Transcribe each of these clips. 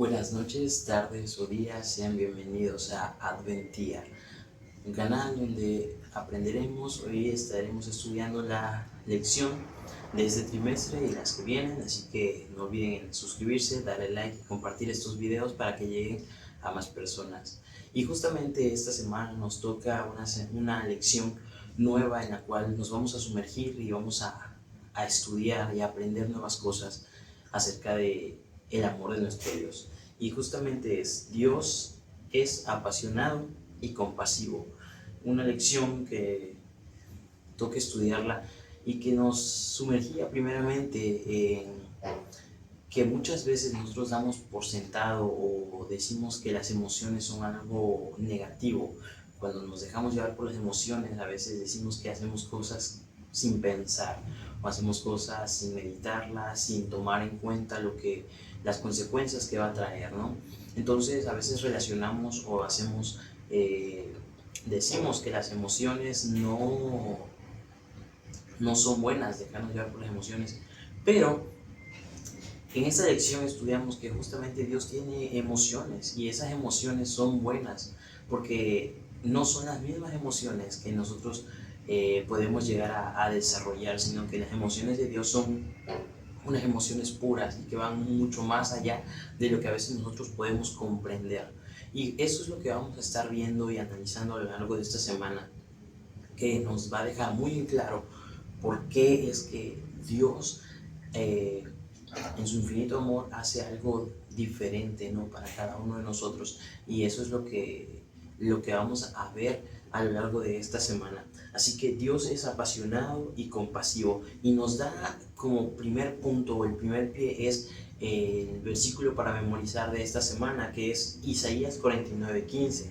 Buenas noches, tardes o días, sean bienvenidos a Adventia, un canal donde aprenderemos. Hoy estaremos estudiando la lección de este trimestre y las que vienen, así que no olviden suscribirse, darle like y compartir estos videos para que lleguen a más personas. Y justamente esta semana nos toca una lección nueva en la cual nos vamos a sumergir y vamos a estudiar y a aprender nuevas cosas acerca de el amor de nuestro Dios. Y justamente Dios es apasionado y compasivo. Una lección que toca estudiarla y que nos sumergía primeramente en que muchas veces nosotros damos por sentado o decimos que las emociones son algo negativo. Cuando nos dejamos llevar por las emociones, a veces decimos que hacemos cosas sin pensar o hacemos cosas sin meditarlas, sin tomar en cuenta las consecuencias que va a traer, ¿no? Entonces a veces relacionamos o decimos que las emociones no son buenas, dejarnos llevar por las emociones, pero en esta lección estudiamos que justamente Dios tiene emociones y esas emociones son buenas porque no son las mismas emociones que nosotros podemos llegar a desarrollar, sino que las emociones de Dios son unas emociones puras y que van mucho más allá de lo que a veces nosotros podemos comprender. Y eso es lo que vamos a estar viendo y analizando a lo largo de esta semana, que nos va a dejar muy en claro por qué es que Dios en su infinito amor hace algo diferente, ¿no?, para cada uno de nosotros. Y eso es lo que vamos a ver a lo largo de esta semana. Así que Dios es apasionado y compasivo, y nos da como primer punto, o el primer pie es el versículo para memorizar de esta semana, que es Isaías 49:15.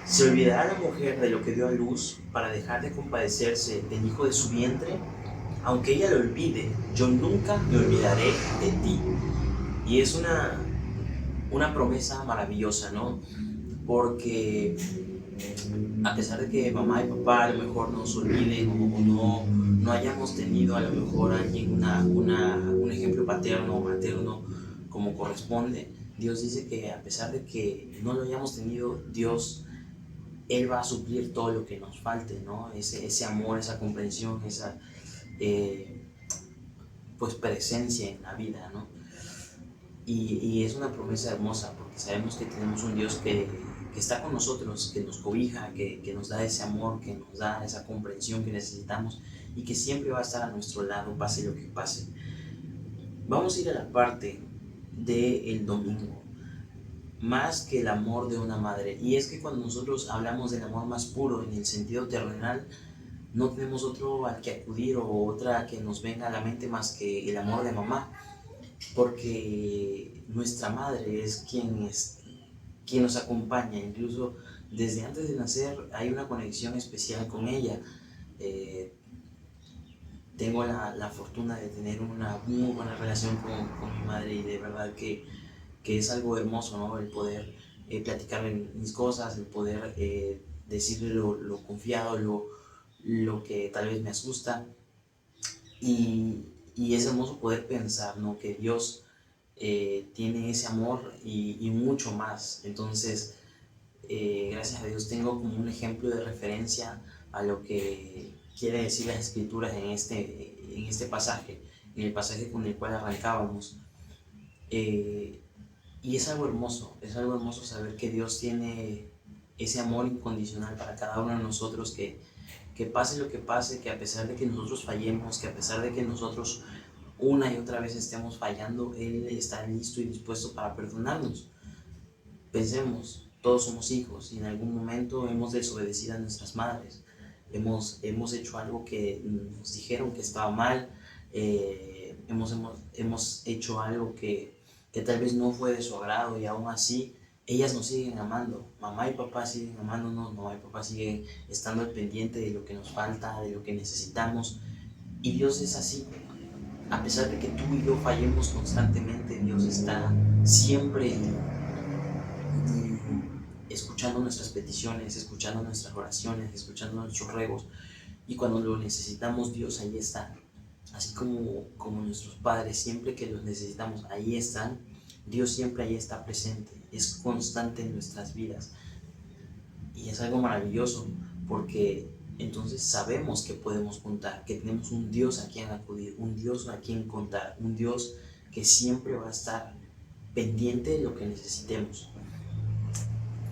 ¿Se olvidará la mujer de lo que dio a luz para dejar de compadecerse del hijo de su vientre? Aunque ella lo olvide, yo nunca me olvidaré de ti. Y es una promesa maravillosa, ¿no? Porque a pesar de que mamá y papá a lo mejor nos olviden o no hayamos tenido a lo mejor alguien, un ejemplo paterno o materno como corresponde, Dios dice que a pesar de que no lo hayamos tenido, Él va a suplir todo lo que nos falte, ¿no? Ese amor, esa comprensión, esa eh, pues presencia en la vida, ¿no? Y es una promesa hermosa porque sabemos que tenemos un Dios que está con nosotros, que nos cobija, que nos da ese amor, que nos da esa comprensión que necesitamos y que siempre va a estar a nuestro lado, pase lo que pase. Vamos a ir a la parte del domingo, más que el amor de una madre. Y es que cuando nosotros hablamos del amor más puro en el sentido terrenal, no tenemos otro al que acudir o otra que nos venga a la mente más que el amor de mamá, porque nuestra madre es quien nos acompaña. Incluso desde antes de nacer hay una conexión especial con ella. Eh, Tengo la fortuna de tener una muy buena relación con mi madre, y de verdad que es algo hermoso, ¿no? El poder platicarle mis cosas, el poder decirle lo confiado, lo que tal vez me asusta. Y es hermoso poder pensar, ¿no?, que Dios tiene ese amor y mucho más. Entonces, gracias a Dios tengo como un ejemplo de referencia a lo que quiere decir las escrituras en este pasaje, en el pasaje con el cual arrancábamos. Eh, y es algo hermoso saber que Dios tiene ese amor incondicional para cada uno de nosotros, que pase lo que pase, que a pesar de que nosotros fallemos, que a pesar de que nosotros una y otra vez estemos fallando, Él está listo y dispuesto para perdonarnos. Pensemos, todos somos hijos y en algún momento hemos desobedecido a nuestras madres. Hemos hecho algo que nos dijeron que estaba mal, hemos hecho algo que tal vez no fue de su agrado, y aún así ellas nos siguen amando. Mamá y papá siguen amándonos, mamá y papá siguen estando al pendiente de lo que nos falta, de lo que necesitamos. Y Dios es así. A pesar de que tú y yo fallemos constantemente, Dios está siempre escuchando nuestras peticiones, escuchando nuestras oraciones, escuchando nuestros ruegos. Y cuando lo necesitamos, Dios ahí está. Así como nuestros padres, siempre que los necesitamos, ahí están. Dios siempre ahí está presente, es constante en nuestras vidas. Y es algo maravilloso porque entonces sabemos que podemos contar, que tenemos un Dios a quien acudir, un Dios a quien contar, un Dios que siempre va a estar pendiente de lo que necesitemos.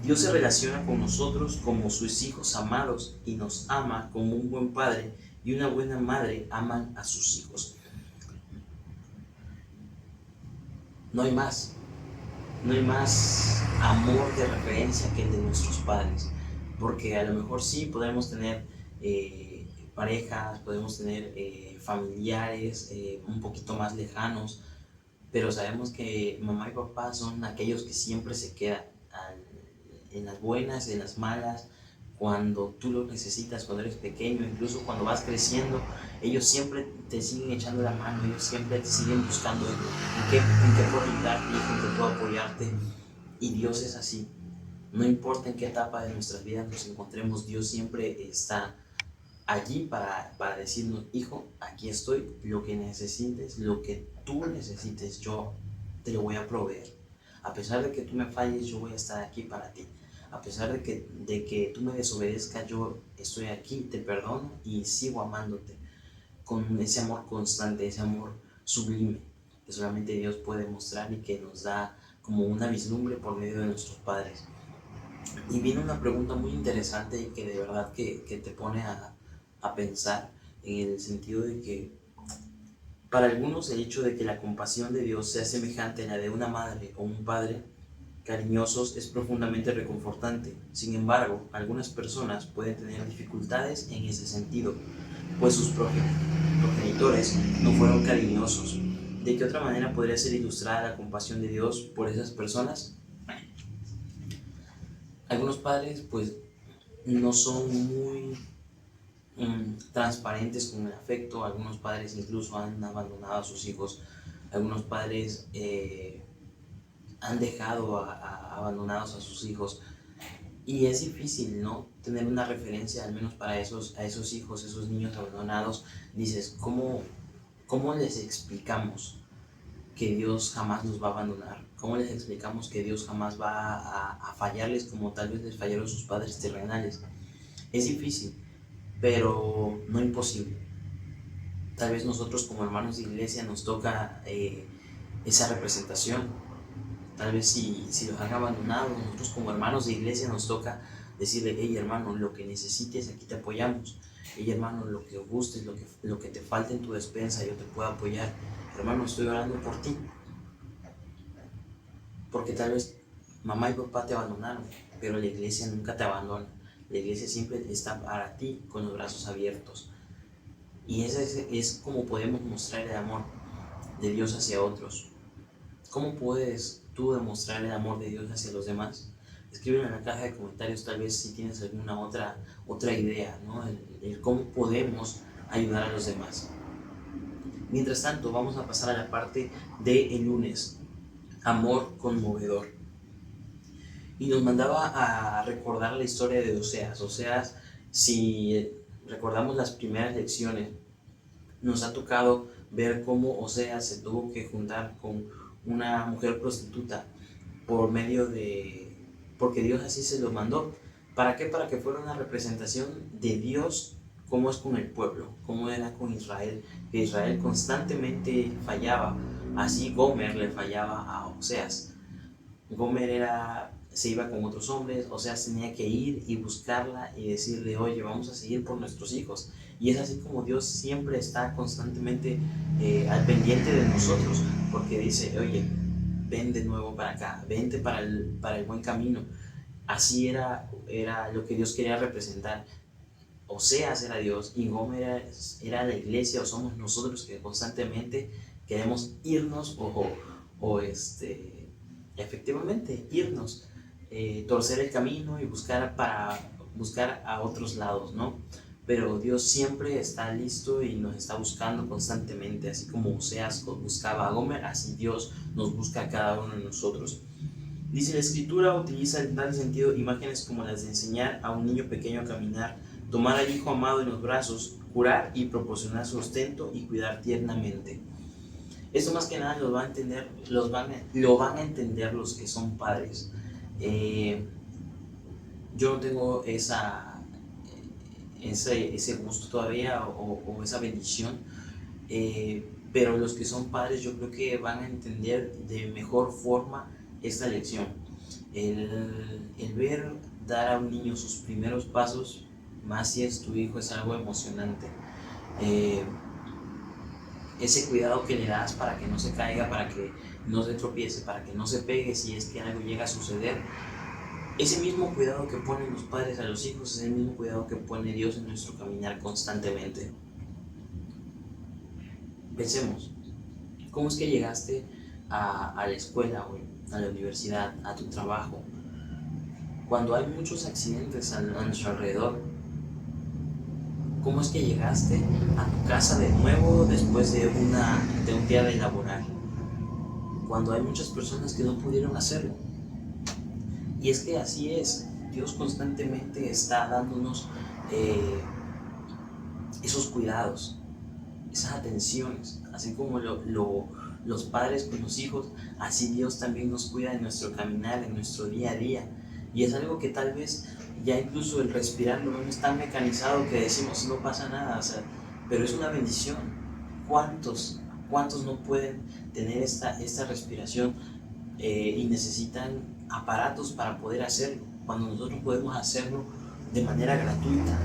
Dios se relaciona con nosotros como sus hijos amados y nos ama como un buen padre y una buena madre aman a sus hijos. No hay más. No hay más amor de referencia que el de nuestros padres, porque a lo mejor sí podemos tener parejas, podemos tener familiares un poquito más lejanos, pero sabemos que mamá y papá son aquellos que siempre se quedan en las buenas, en las malas, cuando tú lo necesitas, cuando eres pequeño, incluso cuando vas creciendo, ellos siempre te siguen echando la mano, ellos siempre te siguen buscando en qué puedo ayudarte, en qué puedo apoyarte. Y Dios es así. No importa en qué etapa de nuestras vidas nos encontremos, Dios siempre está allí para decirnos, hijo, aquí estoy, lo que necesites, lo que tú necesites, yo te lo voy a proveer. A pesar de que tú me falles, yo voy a estar aquí para ti. A pesar de que tú me desobedezcas, yo estoy aquí, te perdono y sigo amándote con ese amor constante, ese amor sublime que solamente Dios puede mostrar y que nos da como una vislumbre por medio de nuestros padres. Y viene una pregunta muy interesante y que de verdad que te pone a pensar en el sentido de que para algunos el hecho de que la compasión de Dios sea semejante a la de una madre o un padre cariñosos es profundamente reconfortante. Sin embargo, algunas personas pueden tener dificultades en ese sentido, pues sus progenitores no fueron cariñosos. ¿De qué otra manera podría ser ilustrada la compasión de Dios por esas personas? Algunos padres pues no son muy transparentes con el afecto, algunos padres incluso han abandonado a sus hijos, algunos padres han dejado abandonados a sus hijos y es difícil, ¿no? Tener una referencia al menos para a esos hijos, esos niños abandonados. Dices, ¿cómo les explicamos que Dios jamás nos va a abandonar? ¿Cómo les explicamos que Dios jamás va a fallarles como tal vez les fallaron sus padres terrenales? Es difícil, pero no imposible. Tal vez nosotros como hermanos de iglesia nos toca esa representación. Tal vez si los han abandonado, nosotros como hermanos de iglesia nos toca decirle, hey hermano, lo que necesites, aquí te apoyamos. Hey hermano, lo que gustes, lo que te falte en tu despensa, yo te puedo apoyar. Hermano, estoy orando por ti. Porque tal vez mamá y papá te abandonaron, pero la iglesia nunca te abandona. La iglesia siempre está para ti con los brazos abiertos. Y ese es como podemos mostrar el amor de Dios hacia otros. ¿Cómo puedes tú demostrar el amor de Dios hacia los demás? Escríbelo en la caja de comentarios, tal vez si tienes alguna otra idea, ¿no? El cómo podemos ayudar a los demás. Mientras tanto, vamos a pasar a la parte del lunes, amor conmovedor. Y nos mandaba a recordar la historia de Oseas. Oseas, si recordamos las primeras lecciones, nos ha tocado ver cómo Oseas se tuvo que juntar con una mujer prostituta porque Dios así se lo mandó. ¿Para qué? Para que fuera una representación de Dios, cómo es con el pueblo, cómo era con Israel, que Israel constantemente fallaba. Así Gomer le fallaba a Oseas. Gomer se iba con otros hombres, Oseas tenía que ir y buscarla y decirle, oye, vamos a seguir por nuestros hijos. Y es así como Dios siempre está constantemente al pendiente de nosotros, porque dice, oye, ven de nuevo para acá, vente para el buen camino. Así era lo que Dios quería representar. Oseas era Dios y Gomer era la iglesia, o somos nosotros que constantemente queremos irnos o efectivamente irnos, torcer el camino y buscar a otros lados, ¿no? Pero Dios siempre está listo y nos está buscando constantemente, así como Oseas buscaba a Gomer, así Dios nos busca a cada uno de nosotros. Dice, la escritura utiliza en tal sentido imágenes como las de enseñar a un niño pequeño a caminar, tomar al hijo amado en los brazos, curar y proporcionar sustento y cuidar tiernamente. Esto más que nada lo van a entender los que son padres. Yo no tengo ese gusto todavía o esa bendición, pero los que son padres yo creo que van a entender de mejor forma esta lección. El ver dar a un niño sus primeros pasos, más si es tu hijo, es algo emocionante. Ese cuidado que le das para que no se caiga, para que no se tropiece, para que no se pegue si es que algo llega a suceder, ese mismo cuidado que ponen los padres a los hijos es el mismo cuidado que pone Dios en nuestro caminar constantemente. Pensemos, ¿cómo es que llegaste a la escuela, a la universidad, a tu trabajo? Cuando hay muchos accidentes a nuestro alrededor, ¿cómo es que llegaste a tu casa de nuevo después de un día de laborar? Cuando hay muchas personas que no pudieron hacerlo. Y es que así es, Dios constantemente está dándonos esos cuidados, esas atenciones, así como los padres con los hijos, así Dios también nos cuida en nuestro caminar, en nuestro día a día. Y es algo que tal vez ya incluso el respirar lo vemos tan mecanizado que decimos no pasa nada, o sea, pero es una bendición. ¿Cuántos no pueden tener esta respiración y necesitan aparatos para poder hacerlo, cuando nosotros podemos hacerlo de manera gratuita?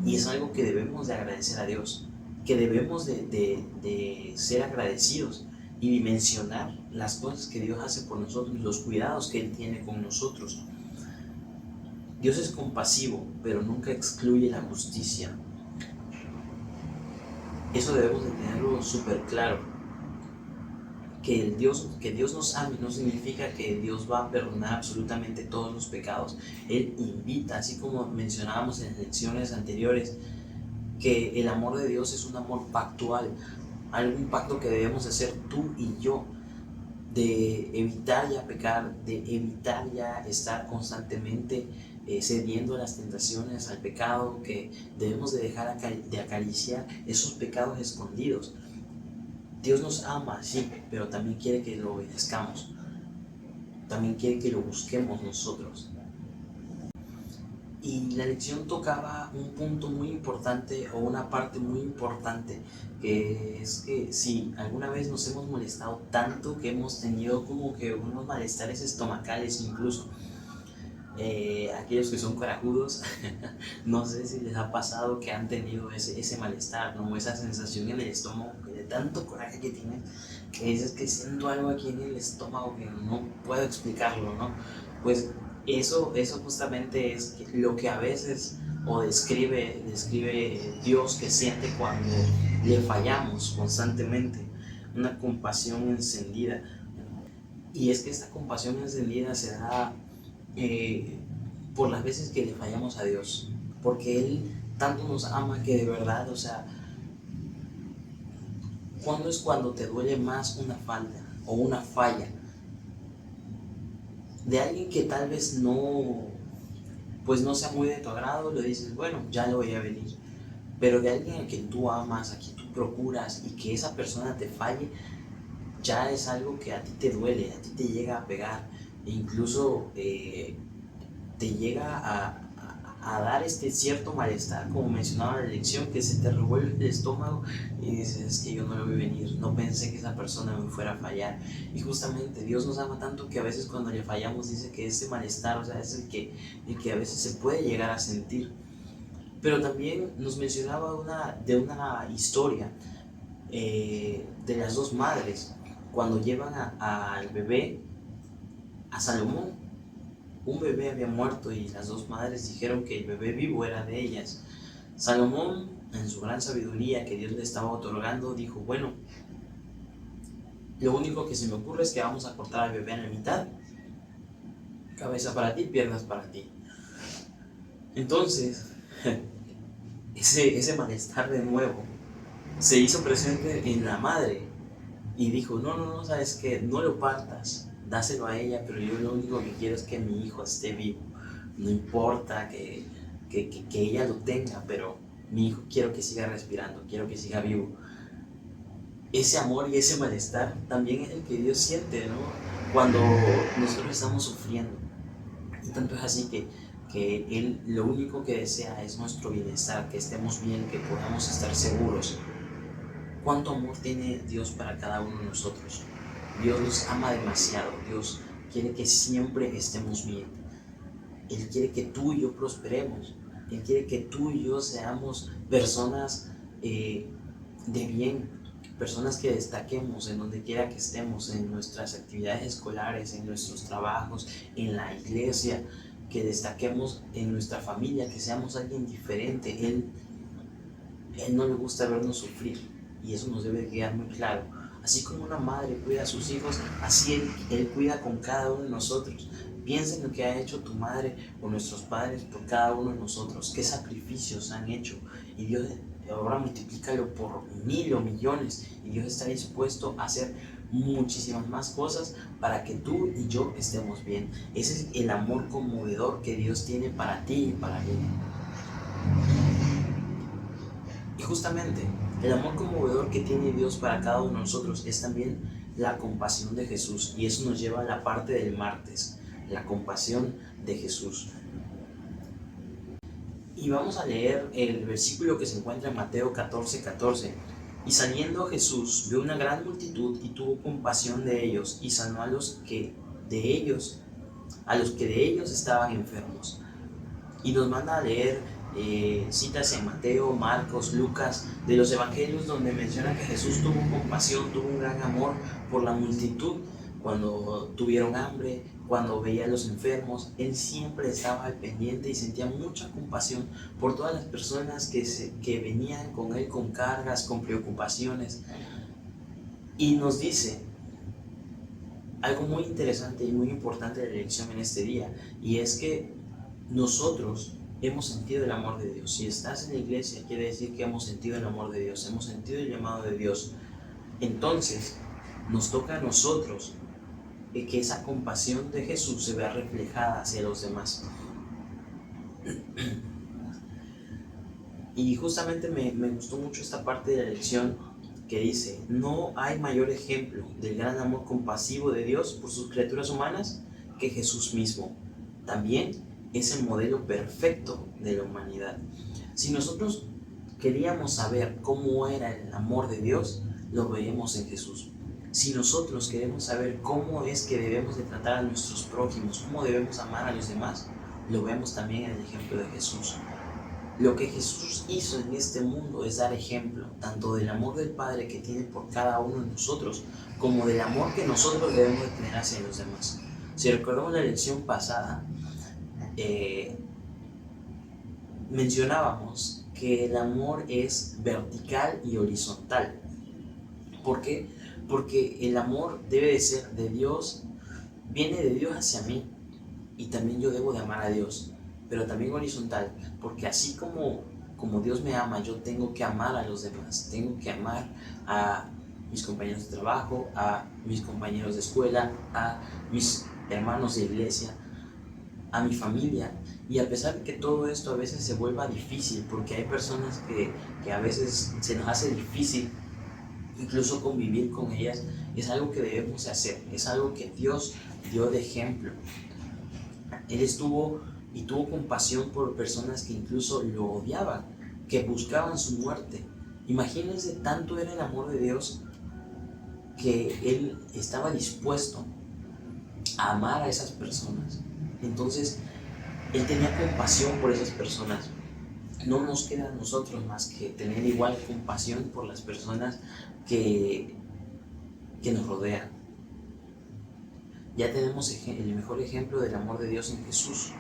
Y es algo que debemos de agradecer a Dios, que debemos de ser agradecidos y dimensionar las cosas que Dios hace por nosotros, los cuidados que Él tiene con nosotros. Dios es compasivo, pero nunca excluye la justicia. Eso debemos de tenerlo súper claro. Que Dios nos ame no significa que Dios va a perdonar absolutamente todos los pecados. Él invita, así como mencionábamos en lecciones anteriores, que el amor de Dios es un amor pactual, algún pacto que debemos hacer tú y yo, de evitar ya pecar, de evitar ya estar constantemente cediendo a las tentaciones, al pecado, que debemos de dejar de acariciar esos pecados escondidos. Dios nos ama, sí, pero también quiere que lo obedezcamos, también quiere que lo busquemos nosotros. Y la lección tocaba un punto muy importante o una parte muy importante, que es que si alguna vez nos hemos molestado tanto que hemos tenido como que unos malestares estomacales incluso, aquellos que son corajudos, no sé si les ha pasado que han tenido ese malestar, ¿no? Esa sensación en el estómago, de tanto coraje que tienen, que dices que siento algo aquí en el estómago que no puedo explicarlo, ¿no? Pues eso justamente es lo que a veces o describe Dios que siente cuando le fallamos constantemente, una compasión encendida. Y es que esta compasión encendida se da por las veces que le fallamos a Dios, porque Él tanto nos ama que de verdad, o sea, ¿cuándo es cuando te duele más una falta o una falla de alguien que tal vez pues no sea muy de tu agrado? Lo dices, bueno, ya lo voy a venir, pero de alguien a quien tú amas, a quien tú procuras, y que esa persona te falle, ya es algo que a ti te duele, a ti te llega a pegar, e incluso te llega a dar este cierto malestar, como mencionaba en la lección, que se te revuelve el estómago y dices, es que yo no lo vi venir, no pensé que esa persona me fuera a fallar. Y justamente Dios nos ama tanto que a veces cuando le fallamos dice que ese malestar, o sea, es el que a veces se puede llegar a sentir. Pero también nos mencionaba de una historia de las dos madres cuando llevan al bebé a Salomón. Un bebé había muerto y las dos madres dijeron que el bebé vivo era de ellas. Salomón, en su gran sabiduría que Dios le estaba otorgando, dijo, bueno, lo único que se me ocurre es que vamos a cortar al bebé en la mitad, cabeza para ti, piernas para ti. Entonces, ese malestar de nuevo se hizo presente en la madre y dijo, no, sabes que no lo partas, dáselo a ella, pero yo lo único que quiero es que mi hijo esté vivo. No importa que ella lo tenga, pero mi hijo quiero que siga respirando, quiero que siga vivo. ese amor y ese malestar también es el que Dios siente, ¿no? Cuando nosotros estamos sufriendo. Y tanto es así que Él lo único que desea es nuestro bienestar, que estemos bien, que podamos estar seguros. ¿Cuánto amor tiene Dios para cada uno de nosotros? Dios nos ama demasiado. Dios quiere que siempre estemos bien. Él quiere que tú y yo prosperemos. Él quiere que tú y yo seamos personas de bien, personas que destaquemos en donde quiera que estemos, en nuestras actividades escolares, en nuestros trabajos, en la iglesia, que destaquemos en nuestra familia, que seamos alguien diferente. Él no le gusta vernos sufrir y eso nos debe quedar muy claro. Así como una madre cuida a sus hijos, así él cuida con cada uno de nosotros. Piensa en lo que ha hecho tu madre o nuestros padres por cada uno de nosotros, qué sacrificios han hecho. Y Dios ahora multiplícalo por 1000 o millones y Dios está dispuesto a hacer muchísimas más cosas para que tú y yo estemos bien. Ese es el amor conmovedor que Dios tiene para ti y para mí. Y justamente el amor conmovedor que tiene Dios para cada uno de nosotros es también la compasión de Jesús. Y eso nos lleva a la parte del martes, la compasión de Jesús. Y vamos a leer el versículo que se encuentra en Mateo 14:14. Y saliendo Jesús vio una gran multitud y tuvo compasión de ellos y sanó a los que de ellos estaban enfermos. Y nos manda a leer citas en Mateo, Marcos, Lucas, de los evangelios donde menciona que Jesús tuvo compasión, tuvo un gran amor por la multitud. Cuando tuvieron hambre, cuando veía a los enfermos, Él siempre estaba al pendiente y sentía mucha compasión por todas las personas que venían con Él con cargas, con preocupaciones. Y nos dice algo muy interesante y muy importante de la lección en este día, y es que nosotros hemos sentido el amor de Dios. Si estás en la iglesia, quiere decir que hemos sentido el amor de Dios, hemos sentido el llamado de Dios. Entonces, nos toca a nosotros que esa compasión de Jesús se vea reflejada hacia los demás. Y justamente me gustó mucho esta parte de la lección que dice: no hay mayor ejemplo del gran amor compasivo de Dios por sus criaturas humanas que Jesús mismo. También es el modelo perfecto de la humanidad. Si nosotros queríamos saber cómo era el amor de Dios, lo veíamos en Jesús. Si nosotros queremos saber cómo es que debemos de tratar a nuestros prójimos, cómo debemos amar a los demás, lo vemos también en el ejemplo de Jesús. Lo que Jesús hizo en este mundo es dar ejemplo tanto del amor del Padre que tiene por cada uno de nosotros, como del amor que nosotros debemos de tener hacia los demás. Si recordamos la lección pasada, mencionábamos que el amor es vertical y horizontal. ¿Por qué? Porque el amor debe de ser de Dios, viene de Dios hacia mí, y también yo debo de amar a Dios, pero también horizontal, porque así como Dios me ama, yo tengo que amar a los demás, tengo que amar a mis compañeros de trabajo, a mis compañeros de escuela, a mis hermanos de iglesia, a mi familia. Y a pesar de que todo esto a veces se vuelva difícil, porque hay personas que a veces se nos hace difícil incluso convivir con ellas, es algo que debemos de hacer, es algo que Dios dio de ejemplo. Él tuvo compasión por personas que incluso lo odiaban, que buscaban su muerte. Imagínense, tanto era el amor de Dios que Él estaba dispuesto a amar a esas personas. Entonces, Él tenía compasión por esas personas. No nos queda a nosotros más que tener igual compasión por las personas que nos rodean. Ya tenemos el mejor ejemplo del amor de Dios en Jesús,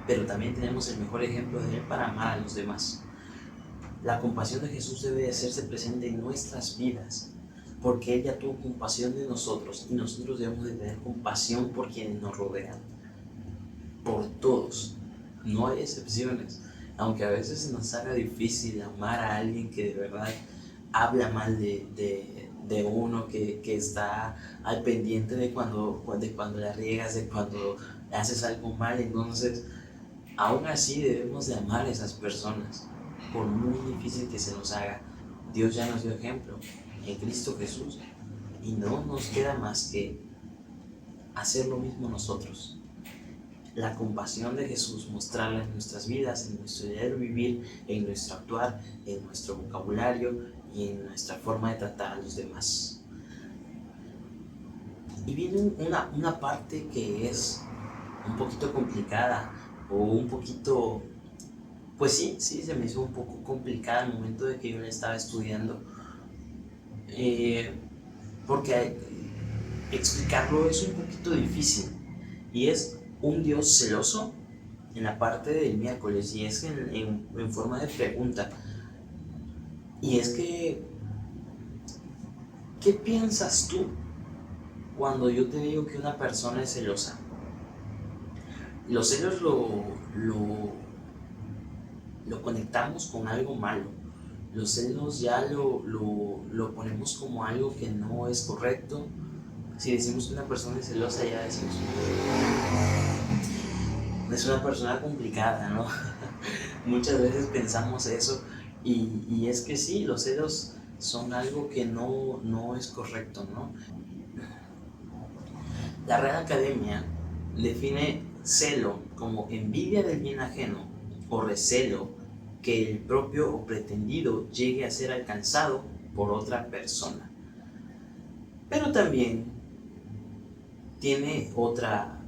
pero también tenemos el mejor ejemplo de Él para amar a los demás. La compasión de Jesús debe de hacerse presente en nuestras vidas, porque Él ya tuvo compasión de nosotros y nosotros debemos de tener compasión por quienes nos rodean, por todos, no hay excepciones. Aunque a veces se nos haga difícil amar a alguien que de verdad habla mal de uno, que está al pendiente de cuando la riegas, de cuando haces algo mal, entonces aún así debemos de amar a esas personas, por muy difícil que se nos haga. Dios ya nos dio ejemplo. en Cristo Jesús y no nos queda más que hacer lo mismo nosotros. La compasión de Jesús, mostrarla en nuestras vidas, en nuestro diario vivir, en nuestro actuar, en nuestro vocabulario y en nuestra forma de tratar a los demás. Y viene una parte que es un poquito complicada o un poquito, pues sí, se me hizo un poco complicada al momento de que yo la estaba estudiando, porque explicarlo es un poquito difícil, y es un Dios celoso en la parte del miércoles, y es en forma de pregunta, y es que, ¿qué piensas tú cuando yo te digo que una persona es celosa? Los celos lo conectamos con algo malo. Los celos ya lo ponemos como algo que no es correcto. Si decimos que una persona es celosa, ya decimos es una persona complicada, ¿no? Muchas veces pensamos eso, y es que sí, los celos son algo que no es correcto, ¿no? La Real Academia define celo como envidia del bien ajeno o recelo que el propio o pretendido llegue a ser alcanzado por otra persona. Pero también tiene otra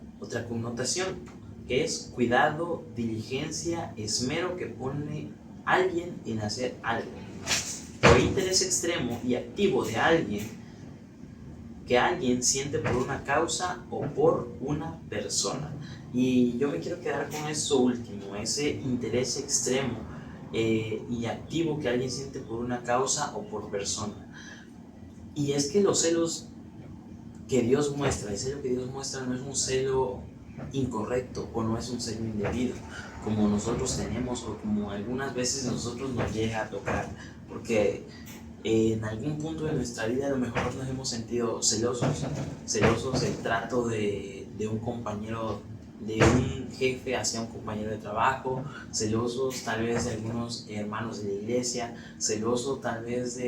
connotación, que es cuidado, diligencia, esmero que pone alguien en hacer algo, o interés extremo y activo de alguien que alguien siente por una causa o por una persona. Y yo me quiero quedar con eso último, ese interés extremo y activo que alguien siente por una causa o por persona. Y es que los celos que Dios muestra, el celo que Dios muestra no es un celo incorrecto o no es un celo indebido como nosotros tenemos o como algunas veces nosotros nos llega a tocar, porque en algún punto de nuestra vida a lo mejor nos hemos sentido celosos del trato de un compañero, de un jefe hacia un compañero de trabajo, celosos tal vez de algunos hermanos de la iglesia, celosos tal vez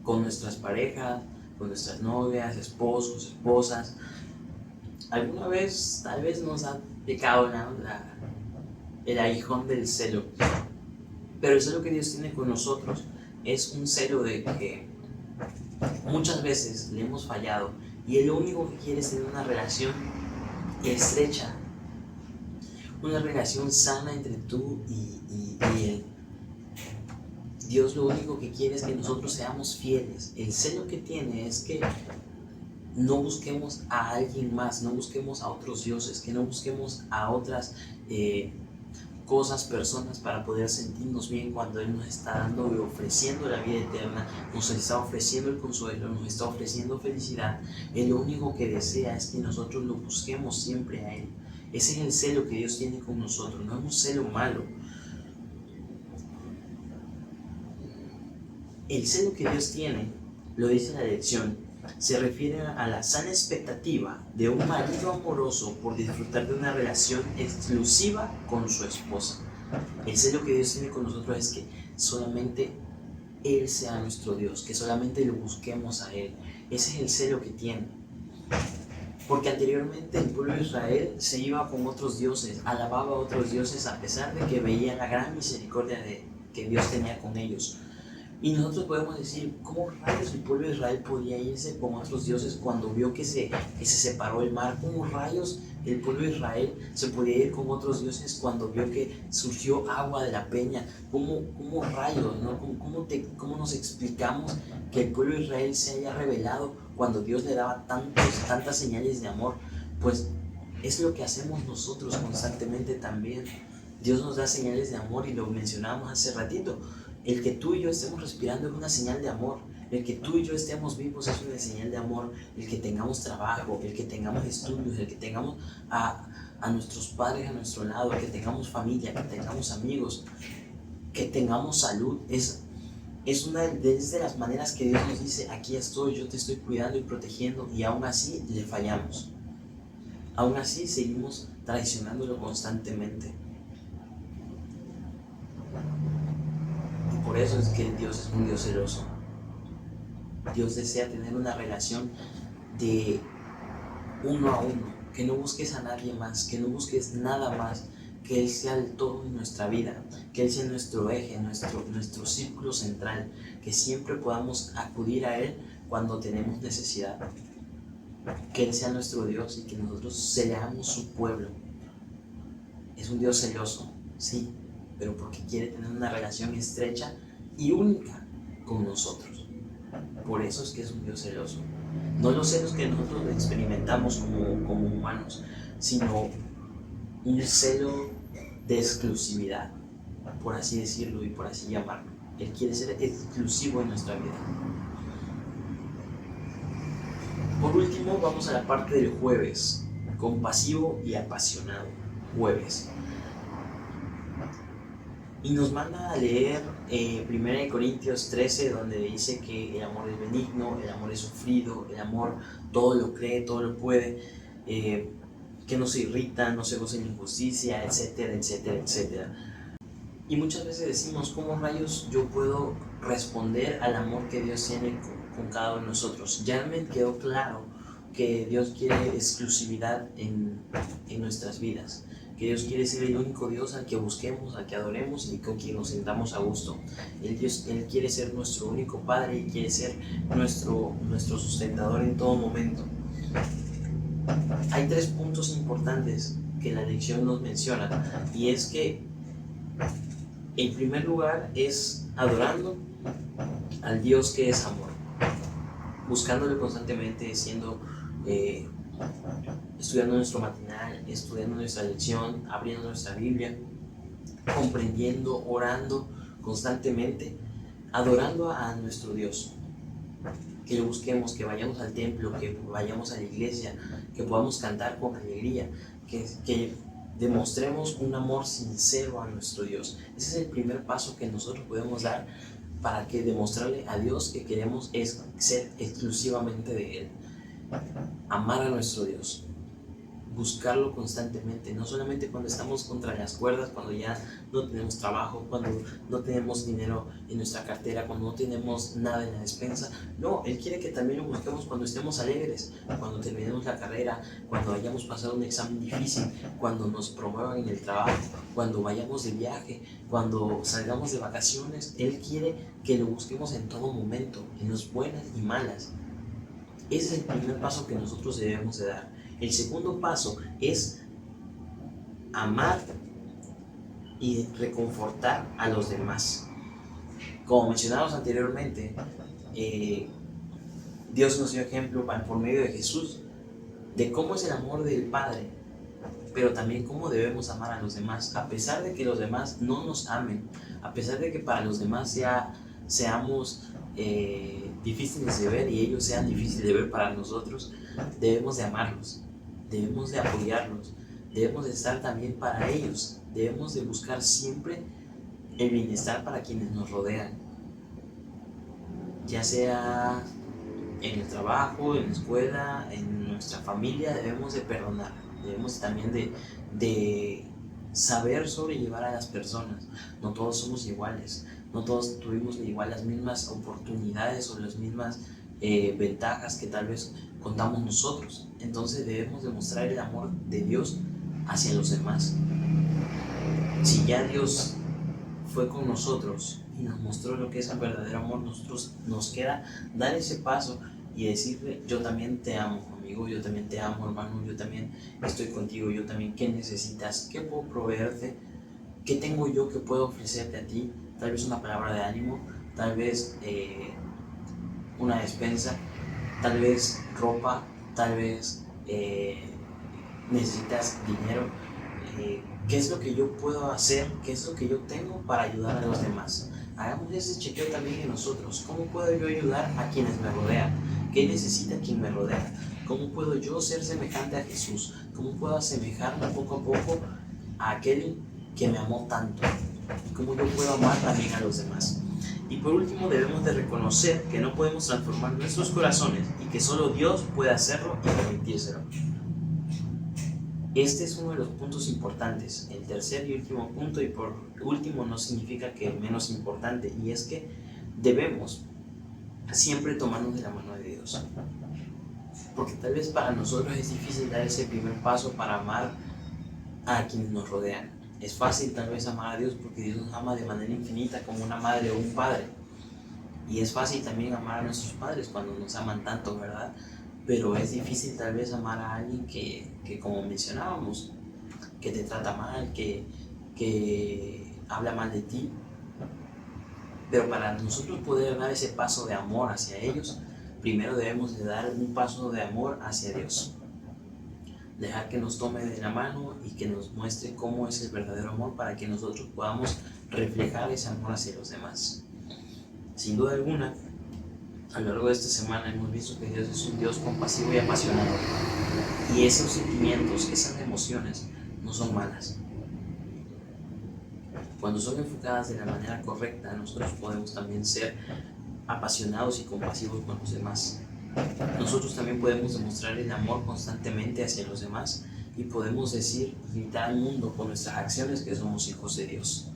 con nuestras parejas, con nuestras novias, esposos, esposas. Alguna vez tal vez nos ha pecado el aguijón del celo, pero el celo que Dios tiene con nosotros es un celo de que muchas veces le hemos fallado y Él lo único que quiere es tener una relación estrecha, una relación sana entre tú y Él. Dios lo único que quiere es que nosotros seamos fieles. El celo que tiene es que no busquemos a alguien más, no busquemos a otros dioses, que no busquemos a otras cosas, personas para poder sentirnos bien cuando Él nos está dando y ofreciendo la vida eterna, nos está ofreciendo el consuelo, nos está ofreciendo felicidad. Él lo único que desea es que nosotros lo busquemos siempre a Él. Ese es el celo que Dios tiene con nosotros, no es un celo malo. El celo que Dios tiene, lo dice la lección, se refiere a la sana expectativa de un marido amoroso por disfrutar de una relación exclusiva con su esposa. El celo que Dios tiene con nosotros es que solamente Él sea nuestro Dios, que solamente lo busquemos a Él. Ese es el celo que tiene. Porque anteriormente el pueblo de Israel se iba con otros dioses, alababa a otros dioses a pesar de que veía la gran misericordia que Dios tenía con ellos. Y nosotros podemos decir, ¿cómo rayos el pueblo de Israel podía irse con otros dioses cuando vio que se separó el mar? ¿Cómo rayos el pueblo de Israel se podía ir con otros dioses cuando vio que surgió agua de la peña? ¿Cómo rayos, ¿no? ¿Cómo nos explicamos que el pueblo de Israel se haya rebelado cuando Dios le daba tantas señales de amor? Pues es lo que hacemos nosotros constantemente también. Dios nos da señales de amor y lo mencionábamos hace ratito. El que tú y yo estemos respirando es una señal de amor. El que tú y yo estemos vivos es una señal de amor. El que tengamos trabajo, el que tengamos estudios, el que tengamos a nuestros padres a nuestro lado, el que tengamos familia, que tengamos amigos, que tengamos salud, es una de las maneras que Dios nos dice, aquí estoy, yo te estoy cuidando y protegiendo, y aún así le fallamos. Aún así seguimos traicionándolo constantemente. Por eso es que Dios es un Dios celoso. Dios desea tener una relación de uno a uno, que no busques a nadie más, que no busques nada más, que Él sea el todo en nuestra vida, que Él sea nuestro eje, nuestro círculo central, que siempre podamos acudir a Él cuando tenemos necesidad, que Él sea nuestro Dios y que nosotros seamos su pueblo. Es un Dios celoso, sí, pero porque quiere tener una relación estrecha y única con nosotros. Por eso es que es un Dios celoso. No los celos que nosotros experimentamos como humanos, sino un celo de exclusividad, por así decirlo y por así llamarlo. Él quiere ser exclusivo en nuestra vida. Por último, vamos a la parte del jueves, compasivo y apasionado. Jueves. Y nos manda a leer 1 Corintios 13, donde dice que el amor es benigno, el amor es sufrido, el amor todo lo cree, todo lo puede, que no se irrita, no se goza en injusticia, etcétera, etcétera, etcétera. Y muchas veces decimos, ¿cómo rayos yo puedo responder al amor que Dios tiene con cada uno de nosotros? Ya me quedó claro que Dios quiere exclusividad en nuestras vidas, que Dios quiere ser el único Dios al que busquemos, al que adoremos y con quien nos sintamos a gusto. Él quiere ser nuestro único Padre y quiere ser nuestro sustentador en todo momento. Hay 3 puntos importantes que la lección nos menciona, y es que en primer lugar es adorando al Dios que es amor, buscándole constantemente, estudiando nuestro matinal, estudiando nuestra lección, abriendo nuestra Biblia, comprendiendo, orando constantemente, adorando a nuestro Dios. Que lo busquemos, que vayamos al templo, que vayamos a la iglesia, que podamos cantar con alegría, que demostremos un amor sincero a nuestro Dios. Ese es el primer paso que nosotros podemos dar para que demostrarle a Dios que queremos ser exclusivamente de Él. Amar a nuestro Dios, buscarlo constantemente, no solamente cuando estamos contra las cuerdas, cuando ya no tenemos trabajo, cuando no tenemos dinero en nuestra cartera, cuando no tenemos nada en la despensa. No, Él quiere que también lo busquemos cuando estemos alegres, cuando terminemos la carrera, cuando hayamos pasado un examen difícil, cuando nos promuevan en el trabajo, cuando vayamos de viaje, cuando salgamos de vacaciones. Él quiere que lo busquemos en todo momento, en las buenas y malas. Ese es el primer paso que nosotros debemos de dar. El segundo paso es amar y reconfortar a los demás. Como mencionamos anteriormente, Dios nos dio ejemplo por medio de Jesús de cómo es el amor del Padre, pero también cómo debemos amar a los demás, a pesar de que los demás no nos amen, a pesar de que para los demás seamos difíciles de ver y ellos sean difíciles de ver para nosotros. Debemos de amarlos, debemos de apoyarlos, debemos de estar también para ellos, debemos de buscar siempre el bienestar para quienes nos rodean, ya sea en el trabajo, en la escuela, en nuestra familia. Debemos de perdonar, debemos también de saber sobrellevar a las personas. No todos somos iguales, no todos tuvimos igual las mismas oportunidades o las mismas ventajas que tal vez contamos nosotros. Entonces debemos demostrar el amor de Dios hacia los demás. Si ya Dios fue con nosotros y nos mostró lo que es el verdadero amor, nosotros nos queda dar ese paso y decirle: yo también te amo, amigo, yo también te amo, hermano, yo también estoy contigo, yo también, ¿qué necesitas? ¿Qué puedo proveerte? ¿Qué tengo yo que puedo ofrecerte a ti? Tal vez una palabra de ánimo, tal vez una despensa, tal vez ropa, tal vez necesitas dinero. ¿Qué es lo que yo puedo hacer? ¿Qué es lo que yo tengo para ayudar a los demás? Hagamos ese chequeo también en nosotros. ¿Cómo puedo yo ayudar a quienes me rodean? ¿Qué necesita quien me rodea? ¿Cómo puedo yo ser semejante a Jesús? ¿Cómo puedo asemejarme poco a poco a aquel que me amó tanto? ¿Cómo yo puedo amar también a los demás? Y por último, debemos de reconocer que no podemos transformar nuestros corazones y que solo Dios puede hacerlo y permitírselo. Este es uno de los puntos importantes. El tercer y último punto, y por último no significa que menos importante, y es que debemos siempre tomando de la mano de Dios. Porque tal vez para nosotros es difícil dar ese primer paso para amar a quienes nos rodean. Es fácil tal vez amar a Dios porque Dios nos ama de manera infinita como una madre o un padre. Y es fácil también amar a nuestros padres cuando nos aman tanto, ¿verdad? Pero es difícil tal vez amar a alguien que como mencionábamos, que te trata mal, que habla mal de ti. Pero para nosotros poder dar ese paso de amor hacia ellos, primero debemos de dar un paso de amor hacia Dios. Dejar que nos tome de la mano y que nos muestre cómo es el verdadero amor para que nosotros podamos reflejar ese amor hacia los demás. Sin duda alguna, a lo largo de esta semana hemos visto que Dios es un Dios compasivo y apasionado. Y esos sentimientos, esas emociones, no son malas. Cuando son enfocadas de la manera correcta, nosotros podemos también ser apasionados y compasivos con los demás. Nosotros también podemos demostrar el amor constantemente hacia los demás y podemos gritar al mundo con nuestras acciones que somos hijos de Dios.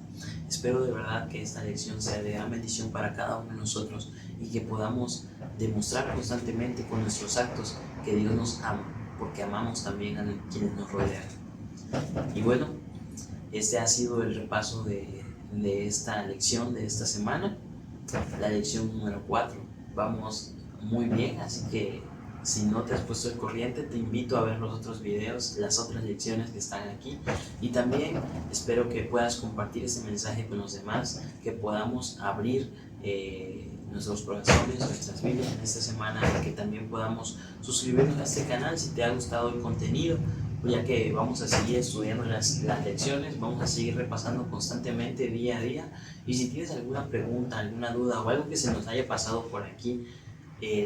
Espero de verdad que esta lección sea de gran bendición para cada uno de nosotros y que podamos demostrar constantemente con nuestros actos que Dios nos ama, porque amamos también a quienes nos rodean. Y bueno, este ha sido el repaso de esta lección de esta semana, la lección número 4. Vamos muy bien, así que si no te has puesto al corriente, te invito a ver los otros videos, las otras lecciones que están aquí, y también espero que puedas compartir este mensaje con los demás, que podamos abrir nuestros corazones, nuestras vidas en esta semana, y que también podamos suscribirnos a este canal si te ha gustado el contenido, ya que vamos a seguir estudiando las lecciones, vamos a seguir repasando constantemente día a día, y si tienes alguna pregunta, alguna duda o algo que se nos haya pasado por aquí,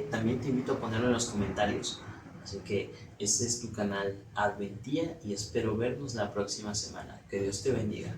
también te invito a ponerlo en los comentarios. Así que este es tu canal Adventía y espero vernos la próxima semana. Que Dios te bendiga.